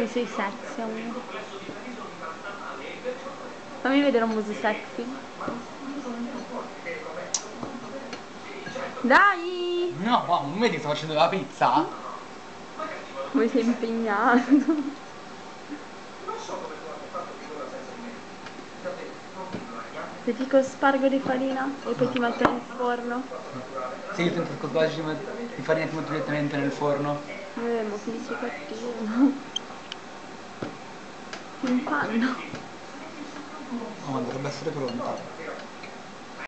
Come sei sexy, amore. Fammi vedere un muso sexy. Dai! No, ma non vedi che sto facendo la pizza? Come sei impegnato. Se ti spargo di farina e poi ti metto nel forno. Se io tento scottare di farina ti metto direttamente nel forno. Ma finisci cattivo. In panno. Oh, ma dovrebbe essere pronta.